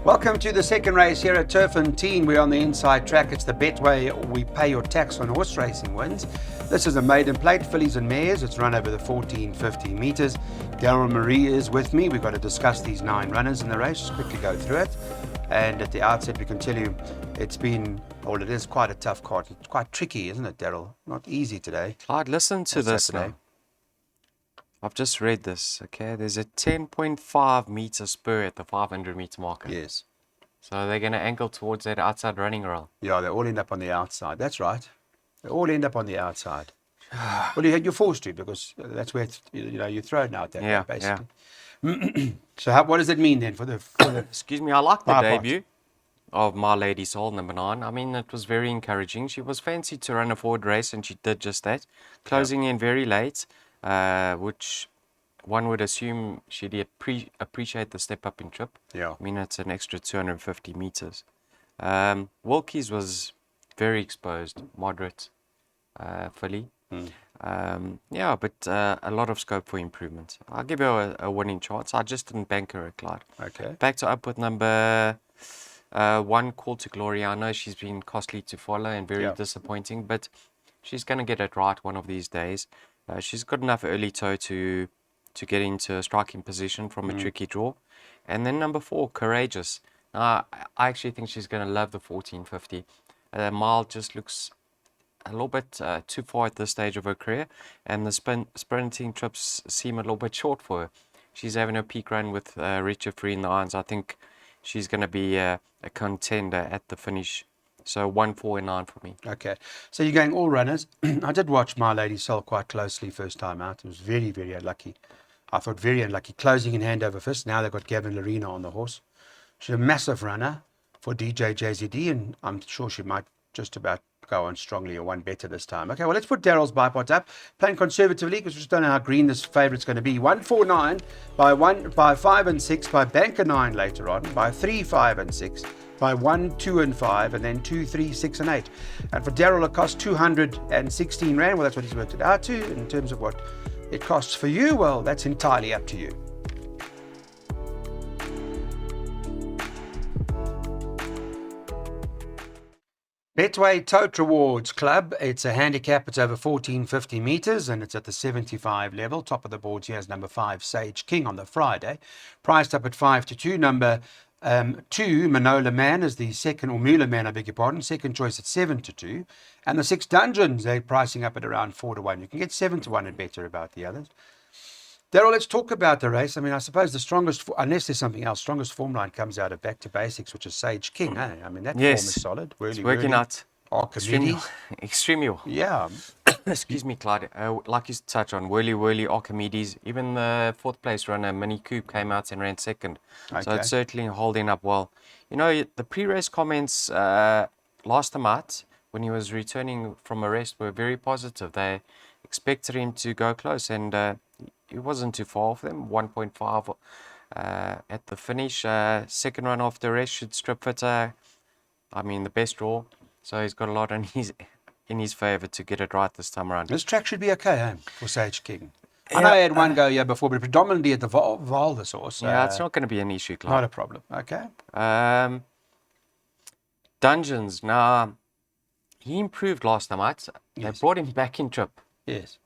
Welcome to the second race here at Turffontein. We're on the inside track. It's the Betway we pay your tax on horse racing wins. This is a maiden plate, fillies and mares. It's run over the 1450 metres. Daryl Marie is with me. We've got to discuss these 9 runners in the race. Just quickly go through it. And at the outset, we can tell you it is quite a tough card. It's quite tricky, isn't it, Daryl? Not easy today. Clyde, listen to this now. I've just read this, okay? There's a 10.5 meter spur at the 500 meter marker. Yes. So they're going to angle towards that outside running rail. Yeah, they all end up on the outside. That's right. They all end up on the outside. Well, you're forced to, because that's where you're thrown out that way, basically. Yeah. So what does it mean then for the Excuse me, I like the debut of My Lady Soul, number 9. I mean, it was very encouraging. She was fancied to run a forward race, and she did just that. Closing in very late, which one would assume she'd appreciate the step up in trip. Yeah. I mean, it's an extra 250 meters. Wilkie's was very exposed, moderate filly. Yeah, but a lot of scope for improvement. I'll give her a winning chance. I just didn't bank her, Clyde. Okay. Backed her up with number 1, Call to Glory. I know she's been costly to follow and very disappointing, but she's going to get it right one of these days. She's got enough early toe to get into a striking position from a tricky draw. And then number 4, Courageous. I actually think she's going to love the 1450. Mile just looks a little bit too far at this stage of her career, and the sprinting trips seem a little bit short for her. She's having a peak run with Richard Free in the irons. I think she's going to be a contender at the finish. So 1, 4, and 9 for me. Okay. So you're going all runners. I did watch My Lady Soul quite closely first time out. It was very, very unlucky. I thought very unlucky. Closing in hand over fist. Now they've got Gavin Lorena on the horse. She's a massive runner for DJ JZD, and I'm sure she might just about go on strongly or one better this time. Okay, well, let's put Daryl's bipod up. Playing conservatively, because we just don't know how green this favourite's going to be. 1, 4, 9 by 5 and 6, by banker 9 later on, by 3, 5 and 6, by 1, 2 and 5, and then 2, 3, 6 and 8. And for Daryl, it costs 216 Rand. Well, that's what he's worked it out to. In terms of what it costs for you, well, that's entirely up to you. Betway Tote Rewards Club. It's a handicap. It's over 1450 metres, and it's at the 75 level. Top of the board here is number 5, Sage King, on the Friday. Priced up at 5 to 2. Number 2, Manola Man, is the second, or Mula Man, I beg your pardon. Second choice at 7 to 2. And the 6 Dungeons, they're pricing up at around 4 to 1. You can get 7 to 1 and better about the others. Daryl, let's talk about the race. I mean, I suppose the strongest, unless there's something else, strongest form line comes out of Back to Basics, which is Sage King. Eh? I mean, that form is solid. It's working out extremely well. Yeah. Excuse me, Clyde. Like you touched on, Whirly Archimedes. Even the 4th place runner, Mini Coupe, came out and ran 2nd. Okay. So it's certainly holding up well. You know, the pre-race comments last time out, when he was returning from a rest, were very positive. They expected him to go close, and it wasn't too far off them. 1.5 at the finish. Second run off the rest should strip fitter. I mean, the best draw. So he's got a lot in his favour to get it right this time around. This track should be okay for Sage King. I know I had one go here before, but predominantly at the Val this horse. Yeah, it's not going to be an issue, Clive. Not a problem. Okay. Dungeons. Now, he improved last time out. They brought him back in trip. Yes.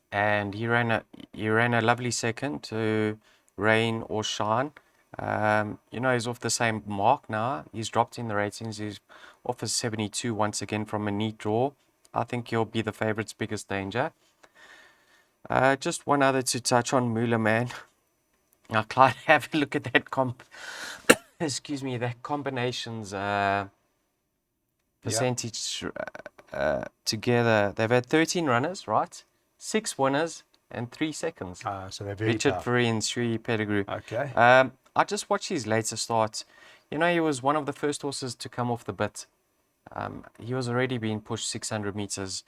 And he ran a lovely second to Rain or Shine. You know, he's off the same mark now. He's dropped in the ratings. He's off a 72 once again from a neat draw. I think he'll be the favourite's biggest danger. Just one other to touch on, Mula Man. Now, Clyde, have a look at that excuse me, that combinations percentage together. They've had 13 runners, right? 6 winners and 3 seconds. So they're very Richard powerful. Free and Sri Pettigrew. Okay. I just watched his later starts. You know, he was one of the first horses to come off the bit. He was already being pushed 600 meters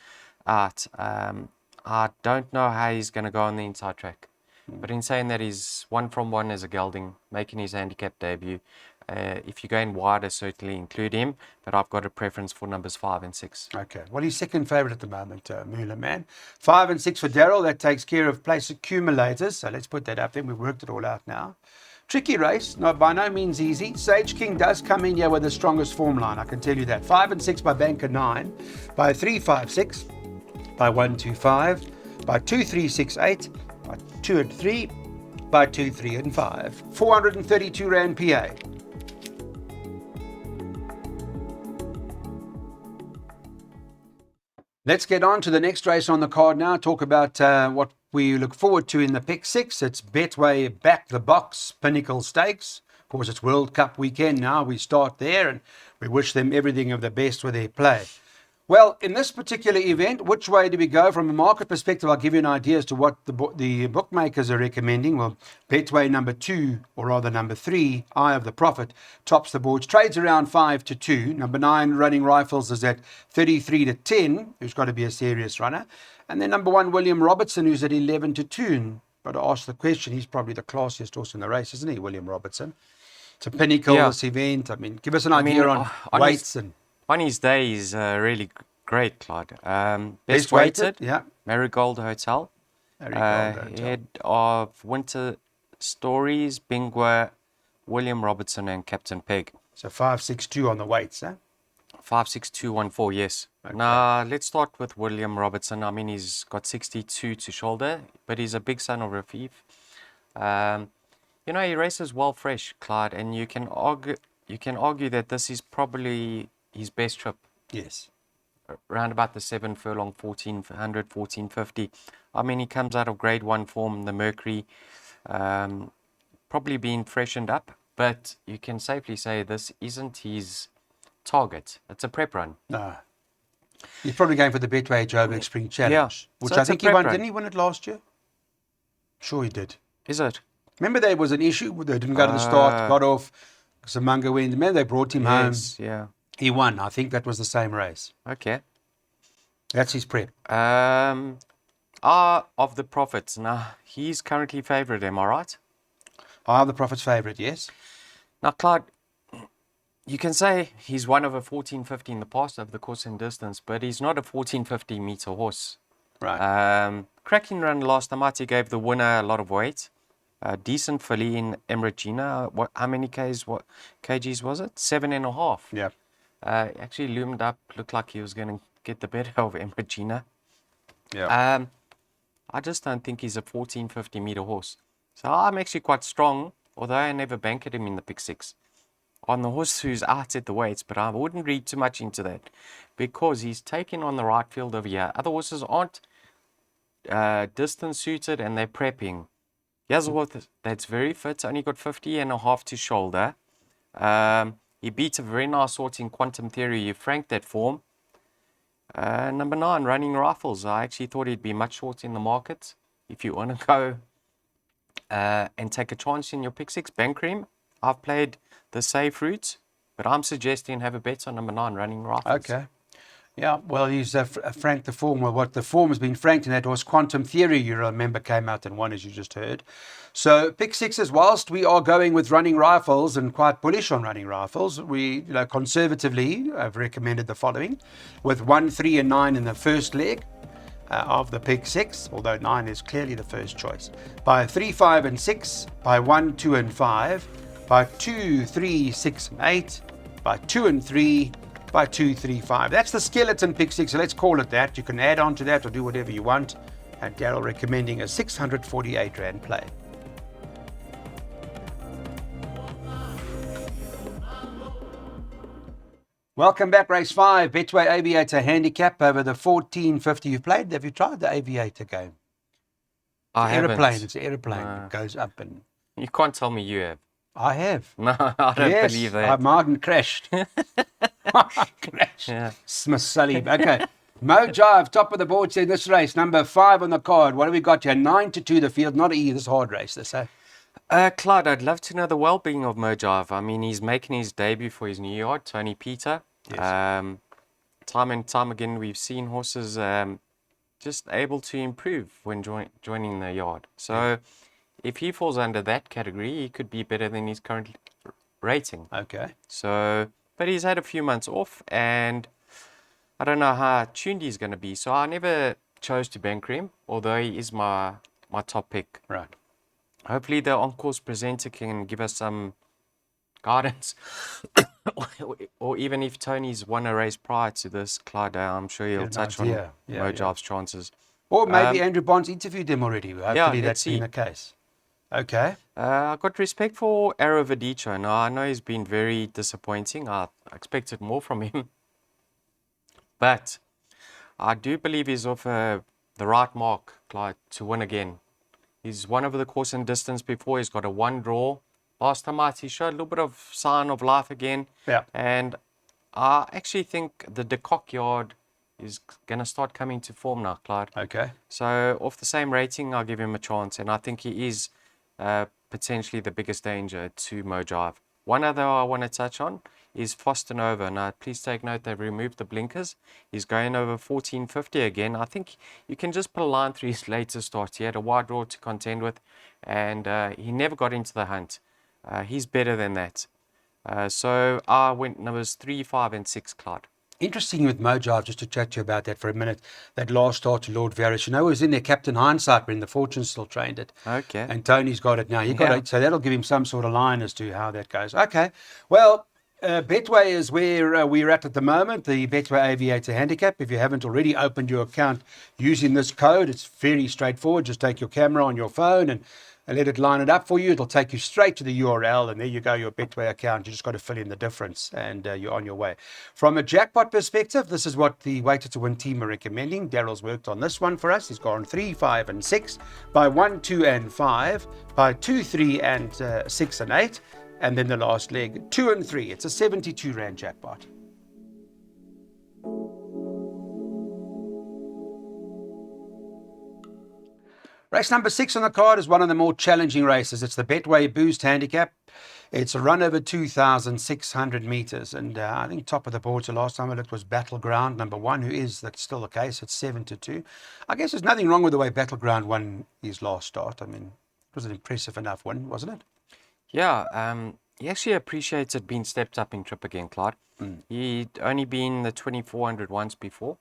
out. I don't know how he's going to go on the inside track. But in saying that, he's 1 from 1 as a gelding, making his handicap debut. If you're going wider, certainly include him, but I've got a preference for numbers 5 and 6. Okay. Well, he's second favourite at the moment, Mula Man. 5 and 6 for Daryl. That takes care of place accumulators. So let's put that up then. We've worked it all out now. Tricky race, by no means easy. Sage King does come in here with the strongest form line, I can tell you that. 5 and 6 by Banker 9, by 356, by 125, by 2368, by 2 and 3, by 2, 3 and 5. 432 Rand PA. Let's get on to the next race on the card now. Talk about what we look forward to in the pick 6. It's Betway Back the Box Pinnacle Stakes. Of course, it's World Cup weekend now. We start there and we wish them everything of the best with their play. Well, in this particular event, which way do we go? From a market perspective, I'll give you an idea as to what the bookmakers are recommending. Well, Betway number 2, or rather number 3, Eye of the Prophet, tops the boards, trades around 5 to 2. Number 9, Running Rifles, is at 33 to 10, who's got to be a serious runner. And then number 1, William Robertson, who's at 11 to 2. But to ask the question, he's probably the classiest horse in the race, isn't he, William Robertson? It's a Pinnacle, this event. I mean, give us an idea on weights and... On his day, he's really great, Claude. Best weighted, yeah. Marigold Hotel. Head of Winter Stories, Bingwa, William Robertson, and Captain Peg. So 562 on the weights, huh? 56214, yes. Okay. Now, let's start with William Robertson. I mean, he's got 62 to shoulder, but he's a big son of Rafif. You know, he races well fresh, Clyde, and you can argue that this is probably his best trip. Yes. Around about the 7 furlong, 1400, 1450. I mean, he comes out of grade 1 form, the Mercury, probably being freshened up, but you can safely say this isn't his target. It's a prep run. No. He's probably going for the Betway Joburg Spring Challenge, which so I think he won. Didn't he win it last year? Sure he did. Is it? Remember there was an issue where they didn't go to the start, got off, Samanga went. Remember they brought him home? Yeah. He won. I think that was the same race. Okay. That's his prep. Of the Prophets. Now, he's currently favourite, am I right? The Prophet's favourite, yes. Now, Clyde, you can say he's one of a 1450 in the past over the course and distance, but he's not a 1450 metre horse. Right. Cracking run last time out, he gave the winner a lot of weight. Decent filly in Emregina. How many kgs was it? 7.5. Yeah. Actually loomed up, looked like he was going to get the better of Emregina. Yeah. I just don't think he's a 1450 metre horse. So I'm actually quite strong, although I never banked him in the pick 6, on the horse who's out at the weights, but I wouldn't read too much into that because he's taking on the right field over here. Other horses aren't distance suited and they're prepping. Here's a horse that's very fit, only got 50.5 to shoulder. He beat a very nice horse in Quantum Theory. You franked that form. Number 9, Running Rifles. I actually thought he'd be much short in the market. If you want to go and take a chance in your pick 6, Bankream. I've played the safe route, but I'm suggesting have a bet on number 9, Running Rifles. Okay. Yeah, well, he's franked the form. Well, what the form has been franked in that was Quantum Theory, you remember, came out and won, as you just heard. So pick 6s, whilst we are going with Running Rifles and quite bullish on Running Rifles, we conservatively have recommended the following, with 1, 3 and 9 in the first leg of the pick 6, although 9 is clearly the first choice. By 3, 5 and 6, by 1, 2 and 5, by 2, 3, 6 and 8, by 2 and 3, by 2, 3, 5. That's the skeleton pick 6, so let's call it that. You can add on to that or do whatever you want. And Daryl recommending a 648 Rand play. Welcome back, race 5, Betway Aviator handicap over the 1450. You've played? Have you tried the Aviator game? I haven't. It's an aeroplane. It goes up and... You can't tell me you have. I have. No, I don't believe that. Mine crashed. Crashed. Yeah. Smith Sully. Okay. Mo Jive, top of the board in this race. Number 5 on the card. What have we got here? 9 to 2 the field. Not easy. This hard race, they say. Clyde, I'd love to know the well-being of Mo Jive. I mean, he's making his debut for his new yard, Tony Peter. Yes. Time and time again, we've seen horses just able to improve when joining the yard. So if he falls under that category, he could be better than his current rating. Okay. So, but he's had a few months off, and I don't know how tuned he's going to be. So I never chose to bank him, although he is my top pick. Right. Hopefully the on-course presenter can give us some guidance. Or even if Tony's won a race prior to this, Clyde, I'm sure he'll Get an touch on idea. Yeah, yeah. Mojav's chances. Or maybe Andrew Bonds interviewed them already. Yeah, Hopefully let's that's been see. the case. Okay. I got respect for Aviator. Now, I know he's been very disappointing. I expected more from him. But I do believe he's off the right mark, Clyde, to win again. He's won over the course and distance before. He's got a 1 draw. Last time out, he showed a little bit of sign of life again. Yeah. And I actually think the De Kock yard is going to start coming to form now, Clyde. Okay. So off the same rating, I'll give him a chance. And I think he is potentially the biggest danger to Mojive. One other I want to touch on is Foster Nova. Now, please take note, they've removed the blinkers. He's going over 1450 again. I think you can just put a line through his latest start. He had a wide draw to contend with, and he never got into the hunt. He's better than that. So I went numbers 3, 5, and 6, Clyde. Interesting with Mojive, just to chat to you about that for a minute, that last start to Lord Varish. You know, it was in there, Captain Hindsight, when the Fortune still trained it. Okay. And Tony's got it now. He got it, so that'll give him some sort of line as to how that goes. Okay. Well, Betway is where we're at the moment, the Betway Aviator handicap. If you haven't already opened your account using this code, it's very straightforward. Just take your camera on your phone and let it line it up for you. It'll take you straight to the URL, and there you go, your Betway account. You just got to fill in the difference, and you're on your way. From a jackpot perspective, this is what the Weighted to Win team are recommending. Daryl's worked on this one for us. He's gone 3, 5, and 6, by 1, 2, and 5, by 2, 3, and 6, and 8. And then the last leg, 2 and 3. It's a 72 Rand jackpot. Race number 6 on the card is one of the more challenging races. It's the Betway Boost Handicap. It's a run over 2,600 meters. And I think top of the board, so last time I looked, was Battleground, number 1, who is still the case. It's 7-2. I guess there's nothing wrong with the way Battleground won his last start. I mean, it was an impressive enough win, wasn't it? Yeah, he actually appreciated being stepped up in trip again, Clyde. He'd only been the 2400 once before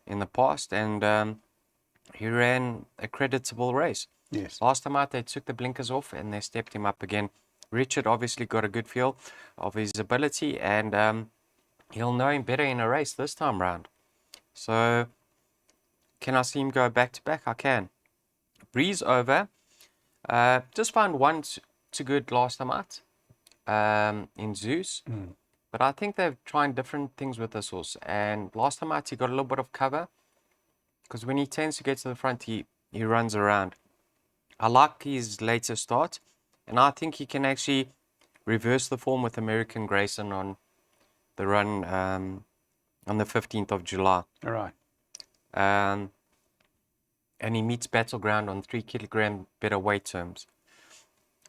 in the past, and he ran a creditable race. Yes. Last time out, they took the blinkers off and they stepped him up again. Richard obviously got a good feel of his ability, and he'll know him better in a race this time round. So, can I see him go back to back? I can. Breeze over. Just found one too good last time out in Zeus. But I think they've tried different things with this horse. And last time out, he got a little bit of cover. Because when he tends to get to the front, he runs around. I like his later start. And I think he can actually reverse the form with American Grayson on the run on the 15th of July. All right. And he meets Battleground on 3 kilogram better weight terms.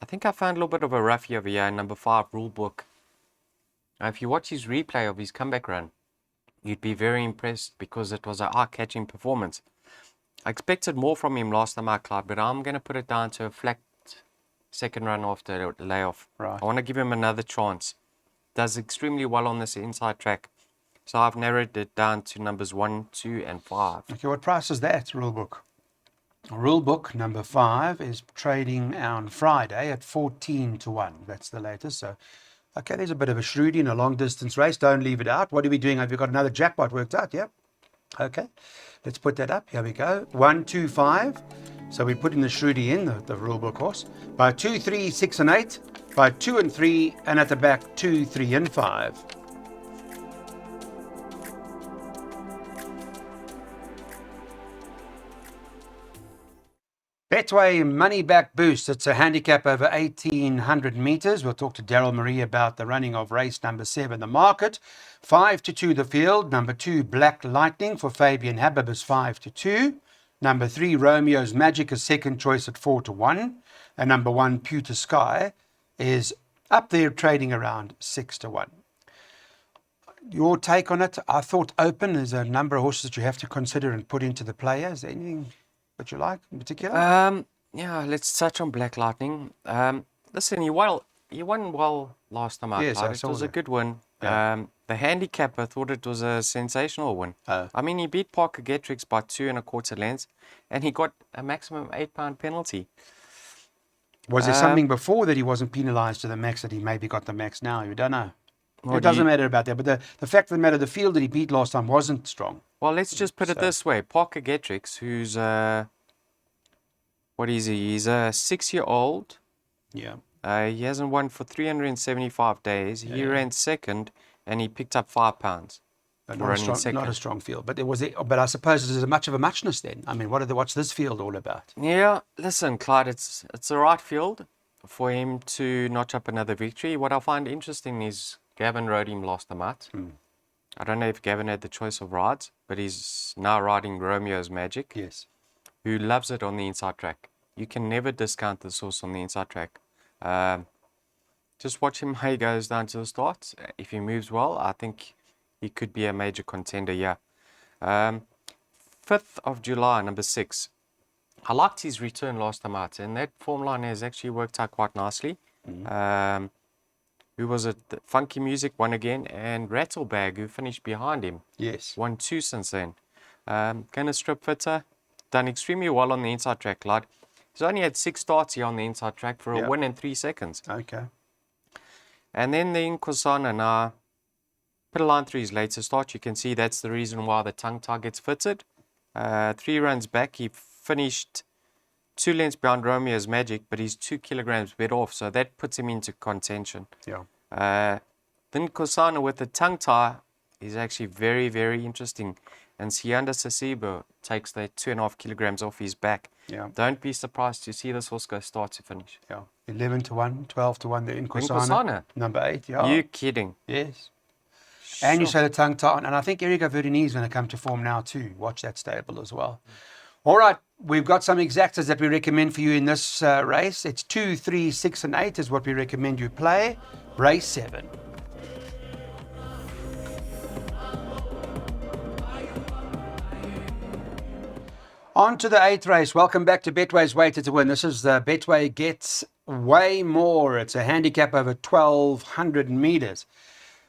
I think I found a little bit of a roughie over here in number 5, rule book. Now, if you watch his replay of his comeback run, you'd be very impressed because it was an eye-catching performance. I expected more from him last time out, Clyde, but I'm going to put it down to a flat second run after the layoff. Right. I want to give him another chance. Does extremely well on this inside track. So I've narrowed it down to numbers 1, 2, and 5. Okay, what price is that, rulebook? Rulebook number 5 is trading on Friday at 14-1. That's the latest. So, okay, there's a bit of a shrewdie in a long distance race. Don't leave it out. What are we doing? Have you got another jackpot worked out? Yeah. Okay, let's put that up. Here we go. 1, 2, 5. So we put in the shrewdie in the rulebook horse. By 2, 3, 6, and 8. By 2 and 3, and at the back 2, 3, and 5. Betway Money Back Boost. It's a handicap over 1,800 meters. We'll talk to Daryl Marie about the running of race number 7, the market. 5-2 the field. Number 2, Black Lightning for Fabian Habib is 5-2. Number 3, Romeo's Magic is second choice at 4-1. And number 1, Pewter Sky, is up there trading around 6-1. Your take on it? I thought open. There's a number of horses that you have to consider and put into the player. Is there anything that you like in particular? Yeah, let's touch on Black Lightning. Listen, he won well last time out. Yes, It was a good win. Yeah. The handicap, I thought it was a sensational win. I mean, he beat Parker Getrix by 2 1/4 lengths, and he got a maximum £8 penalty. Was there something before that he wasn't penalised to the max that he maybe got the max now? You don't know. Well, It doesn't matter about that. But the fact of the matter, the field that he beat last time wasn't strong. Well, let's just put it this way. Parker Getrix, who's, what is he? He's a 6-year-old. Yeah. He hasn't won for 375 days. He ran second, and he picked up 5 pounds. Not a strong field, but But I suppose there's much of a muchness then. I mean, what's this field all about? Yeah, listen, Clyde, it's the right field for him to notch up another victory. What I find interesting is Gavin rode him last time out. I don't know if Gavin had the choice of rides, but he's now riding Romeo's Magic. Yes. Who loves it on the inside track. You can never discount the source on the inside track. Just watch him how he goes down to the start. If he moves well, I think he could be a major contender, yeah. 5th of July, number 6. I liked his return last time out, and that form line has actually worked out quite nicely. Who was it? Funky Music won again, and Rattlebag, who finished behind him. Yes. Won 2 since then. Gonna strip fitter, done extremely well on the inside track, Clyde. He's only had 6 starts here on the inside track for a win in 3 seconds. Okay. And then the Inkosana, now, put a line through his latest start. You can see that's the reason why the tongue tie gets fitted. 3 runs back, he finished 2 lengths behind Romeo's Magic, but he's 2 kilograms better off, so that puts him into contention. Yeah. Then Kosana with the tongue tie is actually very, very interesting. And Sianda Sasibo takes that 2.5 kilograms off his back. Yeah. Don't be surprised to see this horse go start to finish. Yeah. 11-1, 12-1, the Inkosana. Inkosana. Number 8, yeah. You kidding? Yes. Sure. And you say the tongue tie, and I think Erika Verdini is going to come to form now too. Watch that stable as well. All right, we've got some exactas that we recommend for you in this race. It's 2, 3, 6, and 8 is what we recommend you play. Race 7. On to the 8th race. Welcome back to Betway's Weighted to Win. This is the Betway Gets Way More. It's a handicap over 1,200 meters.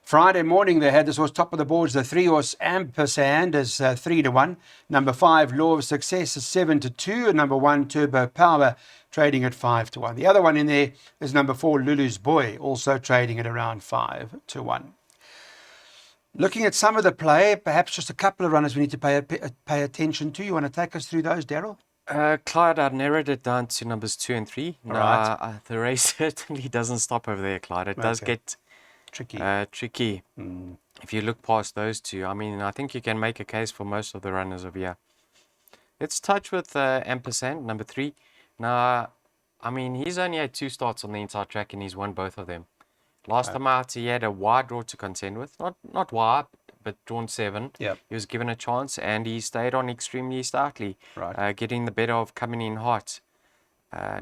Friday morning, they had this horse top of the boards. The 3-horse Ampersand is 3-1. Number 5, Law of Success, is 7-2. And number 1, Turbo Power, trading at 5-1. The other one in there is number 4, Lulu's Boy, also trading at around 5-1. Looking at some of the play, perhaps just a couple of runners we need to pay attention to. You want to take us through those, Daryl? Clyde, I narrowed it down to numbers 2 and 3. Right. The race certainly doesn't stop over there, Clyde. It does get tricky. If you look past those two. I mean, I think you can make a case for most of the runners of here. Let's touch with Ampersand, number 3. Now, I mean, he's only had 2 starts on the inside track and he's won both of them. Last time out, he had a wide draw to contend with. Not wide, but drawn 7. Yep. He was given a chance and he stayed on extremely stoutly, getting the better of Coming In Hot.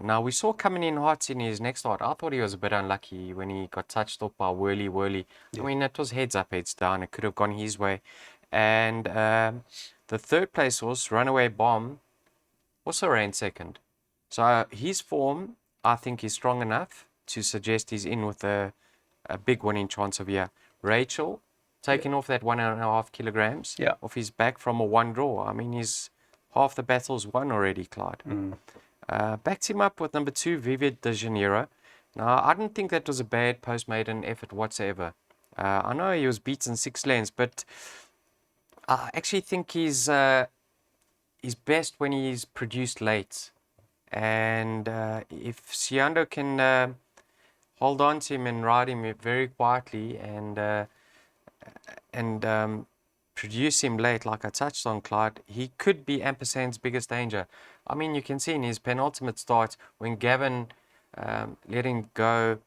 Now, we saw Coming In Hot in his next start. I thought he was a bit unlucky when he got touched off by Whirly. I mean, it was heads up, heads down. It could have gone his way. And the 3rd place horse, Runaway Bomb, also ran 2nd. So his form, I think, is strong enough to suggest he's in with a big winning chance of here. Rachel, taking off that 1.5 kilograms off his back from a 1 draw. I mean, he's half the battle's won already, Clyde. Backed him up with number 2, Vivid de Janeiro. Now, I don't think that was a bad post-maiden effort whatsoever. I know he was beaten 6 lengths, but I actually think he's best when he's produced late. And if Siando can hold on to him and ride him very quietly and produce him late, like I touched on, Clyde, he could be Ampersand's biggest danger. I mean, you can see in his penultimate start, when Gavin let him go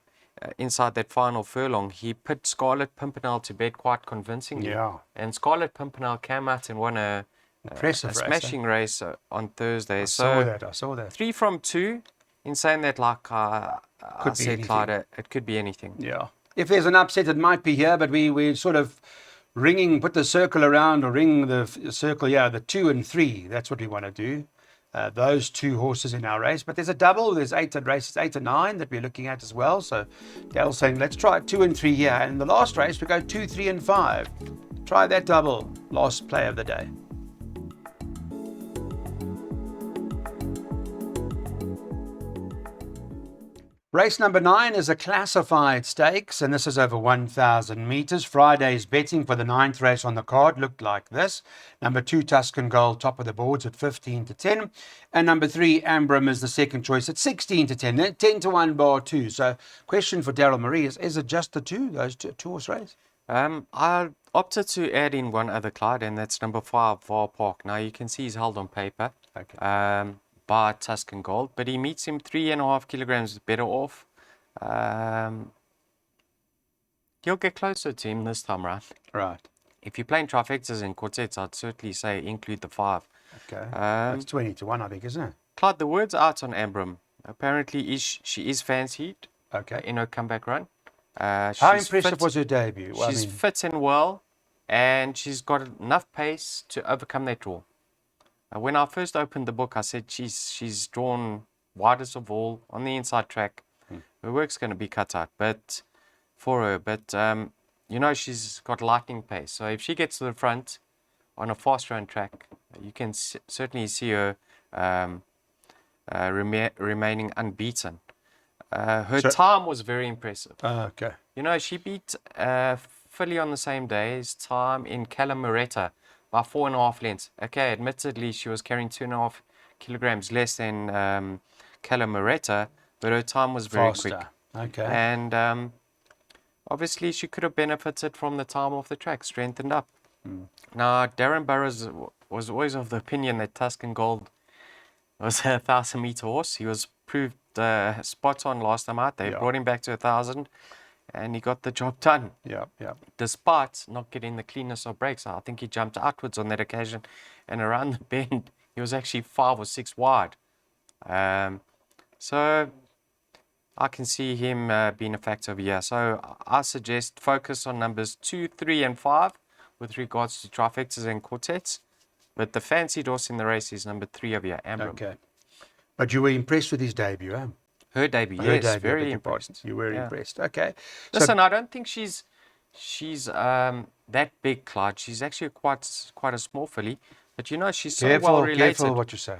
inside that final furlong, he put Scarlet Pimpernel to bed quite convincingly. Yeah. And Scarlet Pimpernel came out and won a smashing race on Thursday. I saw that. 3 from 2. In saying that, like I said, anything. Clyde, it could be anything. Yeah. If there's an upset, it might be here, but we're sort of put the circle around, or ring the circle, the 2 and 3. That's what we want to do. Those 2 horses in our race. But there's a double. There's 8 races, 8 and 9 that we're looking at as well. So Daryl's saying, let's try 2 and 3 here. And in the last race, we go 2, 3 and 5. Try that double. Last play of the day. Race number 9 is a classified stakes, and this is over 1,000 meters. Friday's betting for the 9th race on the card looked like this. Number 2, Tuscan Gold, top of the boards at 15 to 10. And number 3, Ambram is the second choice at 16 to 10. Then 10 to 1 bar 2. So, question for Daryl Marie is it just the two, those two horse race? I opted to add in one other Clyde, and that's number 5, Var Park. Now you can see he's held on paper. Okay. By Tuscan Gold, but he meets him 3.5 kilograms better off. He'll get closer to him this time around. Right. If you're playing trifectas and quartets, I'd certainly say include the 5. Okay. That's 20 to 1, I think, isn't it? Clyde, the word's out on Ambram. Apparently, she is fancied in her comeback run. How impressive was her debut? Well, she's fit and well, and she's got enough pace to overcome that draw. When I first opened the book, I said she's drawn widest of all on the inside track. Her work's going to be cut out, for her. But you know, she's got lightning pace. So if she gets to the front on a fast run track, you can certainly see her remaining unbeaten. Her time was very impressive. Okay. You know, she beat Philly on the same day's time in Calamoretta by 4.5 lengths. Okay, admittedly, she was carrying 2.5 kilograms less than Calamoretta, but her time was very quick. Okay. And obviously, she could have benefited from the time off the track, strengthened up. Now, Darren Burrows was always of the opinion that Tuscan Gold was a 1,000-meter horse. He was proved spot on last time out. They brought him back to 1,000. And he got the job done. Yeah. Despite not getting the cleanness of brakes. I think he jumped outwards on that occasion. And around the bend, he was actually 5 or 6 wide. So I can see him being a factor over here. So I suggest focus on numbers 2, 3, and 5 with regards to trifectas and quartets. But the fancied horse in the race is number 3 over here, Ambram. Okay. But you were impressed with his debut, huh? Her debut, yes, very impressed. You were impressed. Okay. Listen, I don't think she's that big, Clyde. She's actually quite a small filly, but you know she's so well related. Careful what you say.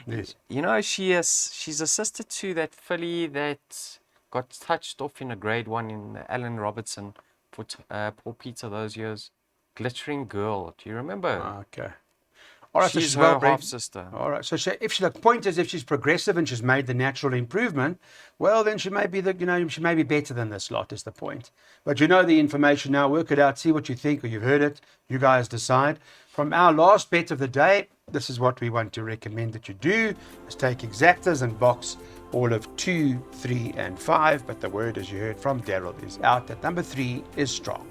Yes. You know she's a sister to that filly that got touched off in a Grade 1 in Alan Robertson for Paul Peter those years. Glittering Girl. Do you remember? Okay. All right, she's so her half sister. All right, so the point is, if she's progressive and she's made the natural improvement, well, then she may be she may be better than this lot. Is the point? But you know the information now. Work it out. See what you think, or you've heard it. You guys decide. From our last bet of the day, this is what we want to recommend that you do: is take exactas and box all of 2, 3, and 5. But the word, as you heard from Daryl, is out that number 3 is strong.